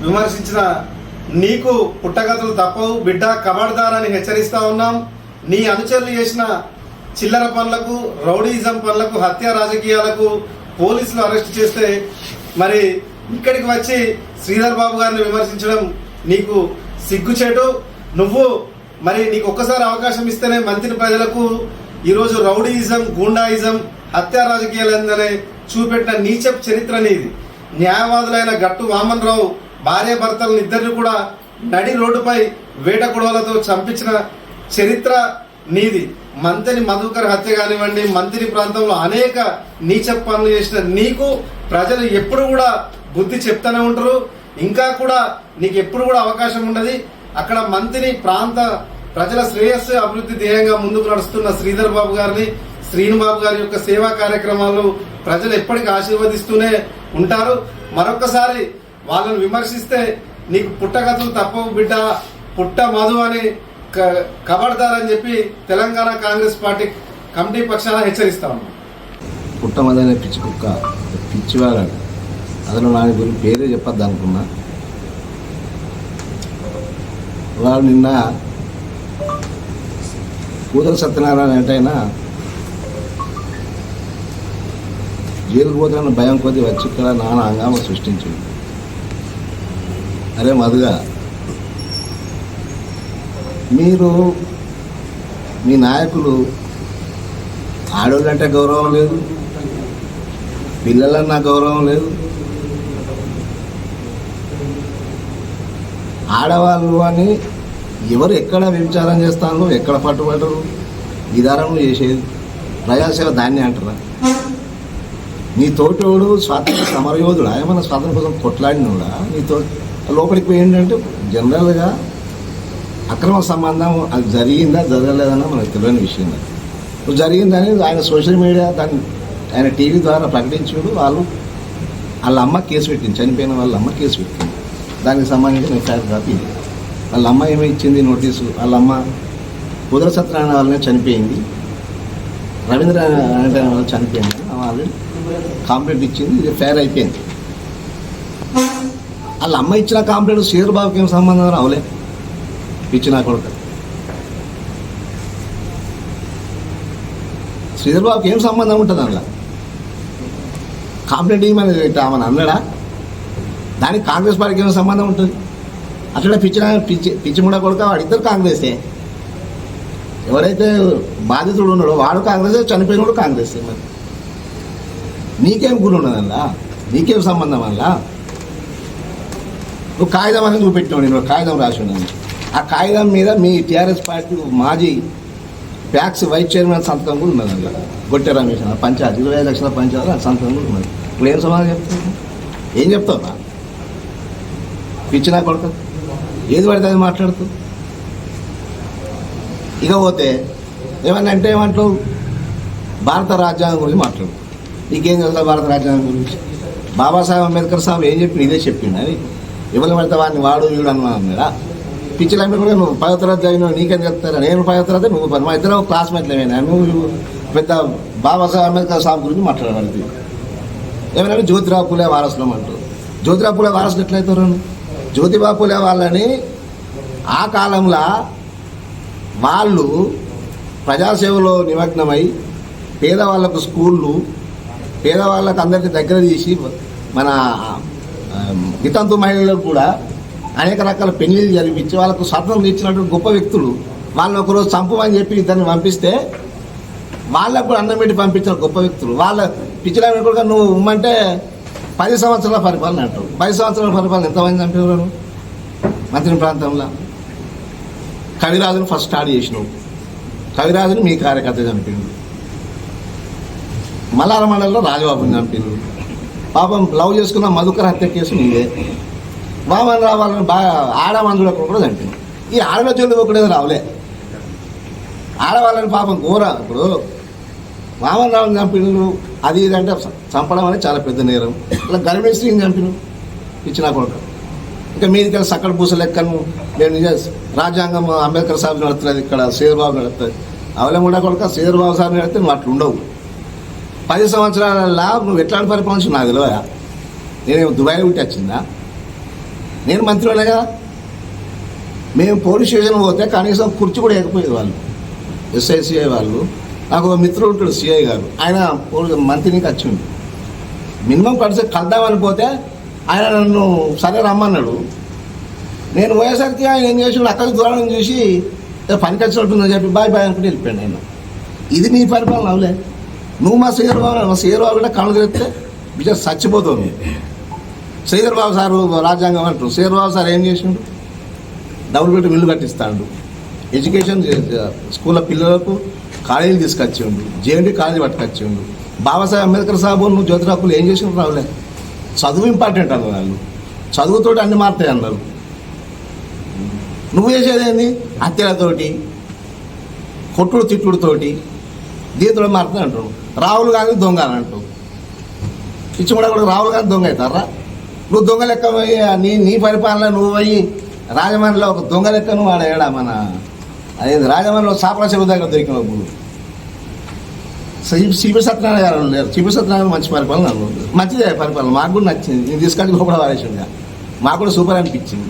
విమర్శించిన నీకు పుట్టగతులు తప్పవు బిడ్డ, ఖబర్దార్ అని హెచ్చరిస్తా ఉన్నాం. నీ అనుచరులు చేసిన చిల్లర పనులకు, రౌడీజం పనులకు, హత్య రాజకీయాలకు పోలీసులు అరెస్ట్ చేస్తే మరి ఇక్కడికి వచ్చి శ్రీధర్ బాబు గారిని విమర్శించడం నీకు సిగ్గుచేటు. నువ్వు మరి నీకు ఒక్కసారి అవకాశం ఇస్తేనే మంత్రి ప్రజలకు ఈరోజు రౌడీయిజం, గూండాయిజం, హత్య రాజకీయాలందనే చూపెట్టిన నీచపు చరిత్ర నీది. న్యాయవాదులైన గట్టు వామన్ రావు భార్య భర్తలను ఇద్దరిని కూడా నడి రోడ్డుపై వేట గొడవలతో చంపించిన చరిత్ర నీది. మంత్రి మధుకర్ హత్య కానివ్వండి, మంత్రి ప్రాంతంలో అనేక నీచ పనులు చేసిన నీకు ప్రజలు ఎప్పుడు కూడా బుద్ధి చెప్తూనే ఉంటారు. ఇంకా కూడా నీకు ఎప్పుడు కూడా అవకాశం ఉండదు. అక్కడ మంత్రి ప్రాంత ప్రజల శ్రేయస్సు అభివృద్ధి ధ్యేయంగా ముందుకు నడుస్తున్న శ్రీధర్ బాబు గారిని, శ్రీను బాబు గారి యొక్క సేవా కార్యక్రమాలు ప్రజలు ఎప్పటికీ ఆశీర్వదిస్తూనే ఉంటారు. మరొకసారి వాళ్ళని విమర్శిస్తే నీకు పుట్టగతులు తప్పవు బిడ్డ, పుట్ట మధు అని కబడ్దారని చెప్పి తెలంగాణ కాంగ్రెస్ పార్టీ కమిటీ పక్షాన హెచ్చరిస్తా ఉన్నాం. పుట్టమదనే పిచ్చి కుక్క పిచ్చివాడు, అతను నా గురించి పేరే చెప్పద్దు అనుకున్నా. వాడు నిన్న కూతురు సత్యనారాయణ ఏంటైనా జైలుకు పోతున్న భయం కొద్ది వచ్చి ఇక్కడ నాన్న హంగామా సృష్టించింది. అరే మధుగా, మీరు మీ నాయకులు ఆడవాళ్ళంటే గౌరవం లేదు, పిల్లలన్నా గౌరవం లేదు, ఆడవాళ్ళు అని ఎవరు ఎక్కడ వ్యభిచారం చేస్తారో, ఎక్కడ పట్టుబడరు, విధానం చేసేది ప్రజాసేవ దాన్ని అంటారా? నీ తోటోడు స్వాతంత్ర సమరయోధుడు, ఏమన్నా స్వాతంత్రం కోసం కొట్లాడినోడా? నీతో లోపలికి పోయిందంటే జనరల్గా అక్రమ సంబంధం అది జరిగిందా జరగలేదన్నా మనకు తెలియని విషయం. అది జరిగిందని ఆయన సోషల్ మీడియా దాన్ని ఆయన టీవీ ద్వారా ప్రకటించాడు. వాళ్ళ అమ్మ కేసు పెట్టింది, చనిపోయిన వాళ్ళ అమ్మ కేసు పెట్టింది. దానికి సంబంధించిన ఎఫ్ఐఆర్ కాపీ వాళ్ళ అమ్మ ఏమీ ఇచ్చింది నోటీసు. వాళ్ళ అమ్మ కుదర సత్యనారాయణ వాళ్ళనే చనిపోయింది, రవీంద్ర అంటే వాళ్ళు చనిపోయింది, ఆల్రెడీ కాంప్లైంట్ ఇచ్చింది, ఇది ఫెయిర్ అయిపోయింది. వాళ్ళ అమ్మ ఇచ్చిన కాంప్లైంట్ శ్రీధర్ బాబుకి ఏం సంబంధం అవలే, ఇచ్చిన కొడుకు శ్రీధర్ బాబుకి ఏం సంబంధం ఉంటుంది అందులో? కాంప్లైంట్ ఏమని ఆమెను అన్నాడా? దానికి కాంగ్రెస్ పార్టీకి ఏమైనా సంబంధం ఉంటుంది? అట్లా పిచ్చి ముడ కొడుక వాడిద్దరు కాంగ్రెసే. ఎవరైతే బాధితుడు ఉన్నాడో వాడు కాంగ్రెసే, చనిపోయినోడు కాంగ్రెసే. మరి నీకేం గురి ఉన్నది అందులో? నీకేం సంబంధం అందులో? నువ్వు కాగితం అనేది చూపెట్టినావు, నేను కాగితం రాసి ఉన్నాను. ఆ కాగితం మీద మీ టీఆర్ఎస్ పార్టీ మాజీ ప్యాక్స్ వైస్ చైర్మన్ సంతకం కూడా ఉన్నది అందులో. గొట్టె రమేష్ పంచాయతీ 25 లక్షల పంచాయతీ సంతకం కూడా ఉన్నది. ఇప్పుడు ఏం సమాధానం చెప్తావు? ఏం చెప్తావా? పిచ్చినా కొడుకు ఏది పడితే అది మాట్లాడుతూ. ఇక పోతే ఏమన్నా అంటే ఏమంటావు? భారత రాజ్యాంగం గురించి మాట్లాడు. నీకేం తెలుసా భారత రాజ్యాంగం గురించి? బాబాసాహెబ్ అంబేద్కర్ సాబ్ ఏం చెప్పింది ఇదే చెప్పిండు. అది ఎవరు పడితే వాడిని వాడు వీడు అన్నాడా? పిచ్చిలంటే కూడా నువ్వు 10వ తరగతి చదివినావు, నీకేం చెప్తారా? నేను 10వ తరగతి, నువ్వు 10. మా ఇద్దరు క్లాస్మేట్లేమైనా? నువ్వు పెద్ద బాబాసాహెబ్ అంబేద్కర్ సాబ్ గురించి మాట్లాడగలదు. ఏమైనా జ్యోతిరావు పూలే వారసులం అంటారు. జ్యోతిరావు పూలే వారసులు ఎట్లయితారు? జ్యోతిబా పూలే వాళ్ళని ఆ కాలంలో వాళ్ళు ప్రజాసేవలో నిమగ్నమై పేదవాళ్ళకు స్కూళ్ళు, పేదవాళ్ళకు అందరికీ దగ్గర తీసి మన వితంతు మహిళలకు కూడా అనేక రకాల పెళ్లిళ్ళు జరిపించి వాళ్ళకు స్వాతంత్రం ఇచ్చినటువంటి గొప్ప వ్యక్తులు. వాళ్ళని ఒకరోజు చంపమని చెప్పి ఇద్దరిని పంపిస్తే వాళ్ళకు కూడా అన్నం పెట్టి పంపించిన గొప్ప వ్యక్తులు. వాళ్ళ పిచ్చిలాగా కూడా నువ్వు ఉమ్మంటే 10 సంవత్సరాల పరిపాలన అంటావు. 10 సంవత్సరాల పరిపాలన ఎంతమంది చంపేవారు మంత్రి ప్రాంతంలో? కవిరాజును ఫస్ట్ స్టార్ట్ చేసినావు. కవిరాజుని మీ కార్యకర్త చంపిండు. మల్లార మండలంలో రాజబాబుని చంపిండు. పాపం లవ్ చేసుకున్న మధుకర్ హత్య కేసు నీదే. వామన్ రావాలని బాగా ఆడమందులకు కూడా చంపిండు. ఈ ఆడల జోలు ఒకటేదో రావులే. ఆడవాళ్ళని పాపం ఘోర. ఇప్పుడు వామన్ రావుని చంపిండు, అది ఇది అంటే చంపడం అనేది చాలా పెద్ద నేరం. ఇలా గర్భిణీ స్త్రీని చంపిను ఇచ్చిన కొడుకు. ఇంకా మీదికి సక్కడ పూస లెక్కను నేను నిజ రాజ్యాంగం అంబేద్కర్ సాబ్ నడుస్తుంది, ఇక్కడ శ్రీధర్ బాబు నడుస్తుంది. అవలం కూడా కొడుక శ్రీధర్ బాబు సార్ నడితే నువ్వు అట్లా ఉండవు. 10 సంవత్సరాల నువ్వు ఎట్లాంటి పరిపాలన నాకు తెలియదా? నేనేమో దుబాయ్ ఉంటే వచ్చిందా? నేను మంత్రి వాళ్ళే కదా. మేము పోలీస్ స్టేషన్ పోతే కనీసం కుర్చీ కూడా ఎక్కిపోయేది వాళ్ళు. ఎస్ఐసిఐ వాళ్ళు. నాకు ఒక మిత్రుడు ఉంటాడు సిఐ గారు, ఆయన మంత్రికి వచ్చిండు. మినిమం కలుద్దామని పోతే ఆయన నన్ను సరే రమ్మన్నాడు. నేను పోయేసరికి ఆయన ఏం చేసి అక్కడి దూరం చూసి పనికి వచ్చినట్టుందని చెప్పి బాయ్ బాయ్ అనుకుంటే వెళ్ళిపోయాడు. నేను ఇది నీ పరిపాలన అవలే. నువ్వు మా శ్రీధర్ బాబు కూడా కళ్ళు తెరిస్తే బిజెస్ చచ్చిపోతుంది. శ్రీధర్ బాబు సారు రాజ్యాంగం అంటారు. శ్రీధర్ బాబు సార్ ఏం చేసిండు? డబుల్ బెడ్రూమ్ ఇల్లు కట్టిస్తాడు. ఎడ్యుకేషన్ స్కూళ్ళ పిల్లలకు కాలేజీలు తీసుకొచ్చిండు, జేఎన్టీ కాలేజీ పట్టుకొచ్చిండు. బాబాసాహెబ్ అంబేద్కర్ సాబు నువ్వు జ్యోతిరాకులు ఏం చేసినారు రావులే? చదువు ఇంపార్టెంట్ అన్నారు వాళ్ళు, చదువుతోటి అన్ని మారుతాయి అన్నారు. నువ్వు చేసేది ఏంది? హత్యలతోటి, కొట్టుడు తిట్టుడుతోటి దీంతో మారుతుంది అంటారు. రాహుల్ గాంధీ దొంగ అని అంటావు. పిచ్చిమూడ కూడా రాహుల్ గాంధీ దొంగ అవుతారా? నువ్వు దొంగ లెక్క పోయి నీ పరిపాలన నువ్వు పోయి రాజమండ్రిలో ఒక దొంగ లెక్క నువ్వు ఆడేడా మన అదేంది రాజమండ్రిలో సాపల చెరువు దగ్గర దొరికినప్పుడు సిపి సత్యనారాయణ గారు లేరు. సిపి సత్యనారాయణ మంచి పరిపాలన మంచిదే పరిపాలన, మాకు కూడా నచ్చింది. నేను తీసుకొని లోపల వారేసిందిగా మాకు కూడా సూపర్ అనిపించింది.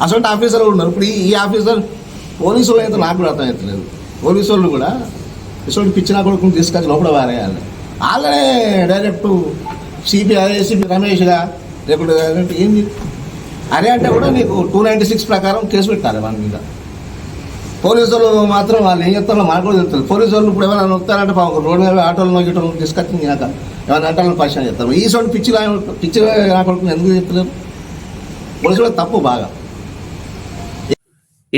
అసలు ఆఫీసర్ కూడా ఉన్నారు. ఇప్పుడు ఈ ఆఫీసర్ పోలీసు వాళ్ళు అయితే నాకు కూడా అర్థమవుతలేదు. పోలీసు వాళ్ళు కూడా ఇటువంటి పిచ్చిన కొడుకుని తీసుకొచ్చి లోపల వారేయాలి. వాళ్ళనే డైరెక్ట్ సిపి ఏసీపీ రమేష్గా రేపు ఏంది అరే అంటే కూడా నీకు 296 ప్రకారం కేసు పెట్టాలి వాని మీద. పోలీసు వాళ్ళు మాత్రం వాళ్ళు ఏం చెప్తారో మనకు కూడా తెలుస్తుంది. పోలీసు వాళ్ళు ఇప్పుడు ఏమైనా నొక్కుతారంటే రోడ్డు మీద ఆటోలు గిటోలు తీసుకొచ్చి ఏమైనా అంటాలని పరిచయం చేస్తారు. ఈ సోటి పిచ్చి కొడుకుని ఎందుకు చెప్తలేరు? పోలీసు కూడా తప్పు బాగా.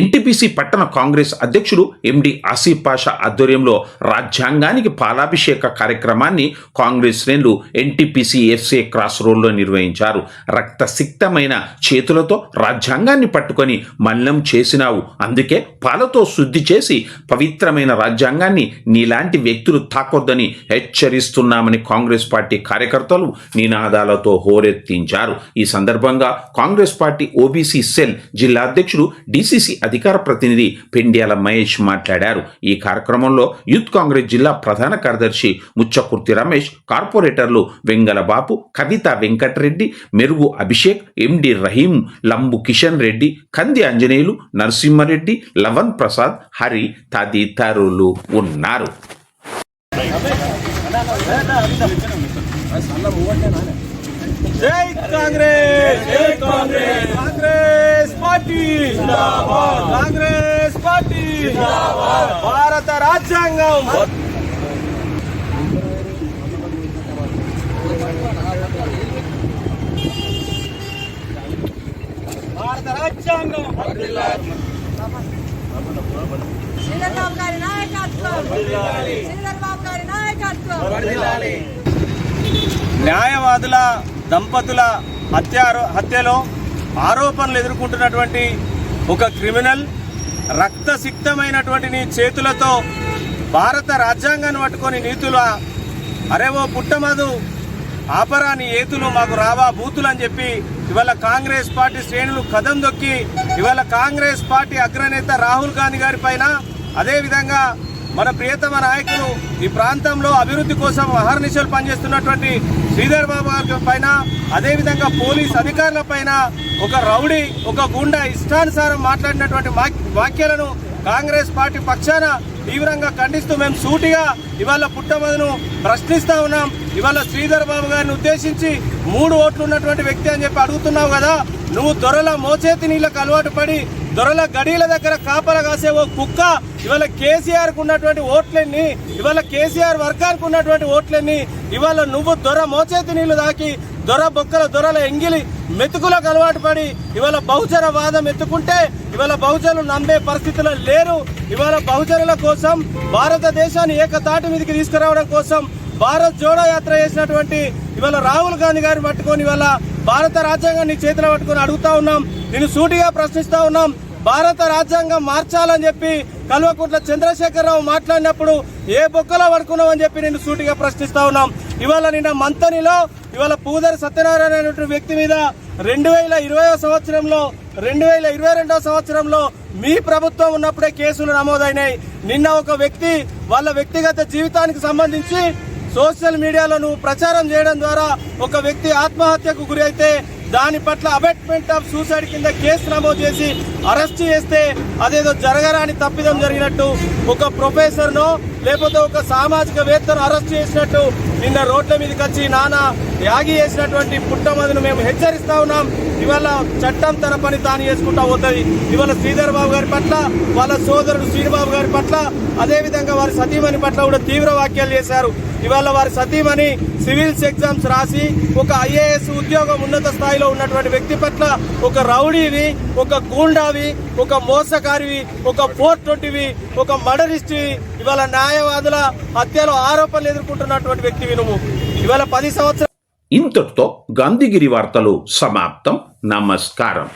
ఎన్టీపీసీ పట్టణ కాంగ్రెస్ అధ్యక్షుడు ఎండి ఆసిఫ్ పాషా ఆధ్వర్యంలో రాజ్యాంగానికి పాలాభిషేక కార్యక్రమాన్ని కాంగ్రెస్ శ్రేణులు ఎన్టీపీసీ ఎఫ్సీ క్రాస్ రోడ్లో నిర్వహించారు. రక్తసిక్తమైన చేతులతో రాజ్యాంగాన్ని పట్టుకొని మల్లం చేసినావు, అందుకే పాలతో శుద్ధి చేసి పవిత్రమైన రాజ్యాంగాన్ని నీలాంటి వ్యక్తులు తాకొద్దని హెచ్చరిస్తున్నామని కాంగ్రెస్ పార్టీ కార్యకర్తలు నినాదాలతో హోరెత్తించారు. ఈ సందర్భంగా కాంగ్రెస్ పార్టీ ఓబీసీ సెల్ జిల్లా అధ్యక్షుడు డిసిసి అధికార ప్రతినిధి పెండ్యాల మహేష్ మాట్లాడారు. ఈ కార్యక్రమంలో యూత్ కాంగ్రెస్ జిల్లా ప్రధాన కార్యదర్శి ముచ్చకుర్తి రమేష్, కార్పొరేటర్లు వెంగల బాపు, కవిత వెంకటరెడ్డి, మెరుగు అభిషేక్, ఎండి రహీం, లంబు కిషన్ రెడ్డి, కంది ఆంజనేయులు, నరసింహారెడ్డి, లవన్ ప్రసాద్, హరి తదితరులు ఉన్నారు. జై కాంగ్రెస్, జై కాంగ్రెస్, కాంగ్రెస్ పార్టీ జిందాబాద్, కాంగ్రెస్ పార్టీ జిందాబాద్, భారత రాజ్యాంగం భారత రాజ్యాంగం చంద్రబాబు గారి నాయకత్వం, చంద్రబాబు గారి నాయకత్వం. న్యాయవాదుల దంపతుల హత్యలో ఆరోపణలు ఎదుర్కొంటున్నటువంటి ఒక క్రిమినల్ రక్తసిక్తమైనటువంటి నీ చేతులతో భారత రాజ్యాంగాన్ని పట్టుకొని నీతుల అరే ఓ పుట్టమదు ఆపరా నీ ఏతులు మాకు రావా బూతులు అని చెప్పి ఇవాళ కాంగ్రెస్ పార్టీ శ్రేణులు కదం దొక్కి ఇవాళ కాంగ్రెస్ పార్టీ అగ్రనేత రాహుల్ గాంధీ గారి పైన, అదేవిధంగా మన ప్రియతమ నాయకులు ఈ ప్రాంతంలో అభివృద్ధి కోసం అహర్నిశలు పనిచేస్తున్నటువంటి శ్రీధర్ బాబు గారి పైన, అదేవిధంగా పోలీస్ అధికారుల పైన ఒక రౌడీ, ఒక గుండా ఇష్టానుసారం మాట్లాడినటువంటి వ్యాఖ్యలను కాంగ్రెస్ పార్టీ పక్షాన తీవ్రంగా ఖండిస్తూ మేము సూటిగా ఇవాళ పుట్టమదును ప్రశ్నిస్తా ఉన్నాం. ఇవాళ శ్రీధర్ బాబు గారిని ఉద్దేశించి 3 ఓట్లు ఉన్నటువంటి వ్యక్తి అని చెప్పి అడుగుతున్నావు కదా, నువ్వు దొరల మోచేతి నీళ్ళకు అలవాటు పడి దొరల గడీల దగ్గర కాపలా కాసే ఓ కుక్క ఇవాళ కేసీఆర్కు ఉన్నటువంటి ఓట్లన్నీ, ఇవాళ కేసీఆర్ వర్గానికి ఉన్నటువంటి ఓట్లన్నీ ఇవాళ నువ్వు దొర మోచేతి నీళ్లు దాకి దొర బొక్కల దొరల ఎంగిలి మెతుకులకు అలవాటు పడి ఇవాళ బహుజన వాదం ఎత్తుకుంటే ఇవాళ బహుజనులు నమ్మే పరిస్థితుల్లో లేరు. ఇవాళ బహుజనుల కోసం భారతదేశాన్ని ఏకతాటి మీదకి తీసుకురావడం కోసం భారత్ జోడో యాత్ర చేసినటువంటి ఇవాళ రాహుల్ గాంధీ గారిని పట్టుకొని ఇవాళ భారత రాజ్యాంగాన్ని చేతిలో పట్టుకొని అడుగుతా ఉన్నాం, నేను సూటిగా ప్రశ్నిస్తా ఉన్నాం. భారత రాజ్యాంగం మార్చాలని చెప్పి కల్వకుంట్ల చంద్రశేఖరరావు మాట్లాడినప్పుడు ఏ బొక్కలో పడుకున్నావు అని చెప్పి నేను సూటిగా ప్రశ్నిస్తా ఉన్నాం. ఇవాళ నిన్న మంతనిలో ఇవాళ పూదరి సత్యనారాయణ అనేటువంటి వ్యక్తి మీద 2020 సంవత్సరంలో 2022 సంవత్సరంలో మీ ప్రభుత్వం ఉన్నప్పుడే కేసులు నమోదైనాయి. నిన్న ఒక వ్యక్తి వాళ్ళ వ్యక్తిగత జీవితానికి సంబంధించి సోషల్ మీడియాలో నువ్వు ప్రచారం చేయడం ద్వారా ఒక వ్యక్తి ఆత్మహత్యకు గురి అయితే దాని పట్ల అబెట్మెంట్ ఆఫ్ సూసైడ్ కింద కేసు నమోదు చేసి అరెస్ట్ చేస్తే అదేదో జరగరాని తప్పిదం జరిగినట్టు ఒక ప్రొఫెసర్నో లేకపోతే ఒక సామాజికవేత్తను అరెస్ట్ చేసినట్టు నిన్న రోడ్ల మీదకి వచ్చి నానా యాగి చేసినటువంటి పుట్టమదును మేము హెచ్చరిస్తా ఉన్నాం. ఇవాళ చట్టం తన పని తాను చేసుకుంటా పోతుంది. ఇవాళ శ్రీధర్ బాబు గారి పట్ల, వాళ్ళ సోదరుడు శ్రీనిబాబు గారి పట్ల, అదేవిధంగా వారి సతీమణి పట్ల కూడా తీవ్ర వ్యాఖ్యలు చేశారు. ఇవాళ వారి సతీమణి సివిల్స్ ఎగ్జామ్స్ రాసి ఒక ఐఏఎస్ ఉద్యోగం ఉన్నత స్థాయిలో ఉన్నటువంటి వ్యక్తి పట్ల ఒక రౌడీవి, ఒక గూండావి, ఒక మోసకారివి, ఒక 420వి, ఒక మర్డరిస్ట్వి, ఇవాళ న్యాయవాదుల హత్యలో ఆరోపణలు ఎదుర్కొంటున్నటువంటి వ్యక్తివి నువ్వు. ఇవాళ 10 సంవత్సరాలు. ఇంతటితో గాంధీగిరి వార్తలు సమాప్తం. నమస్కారం.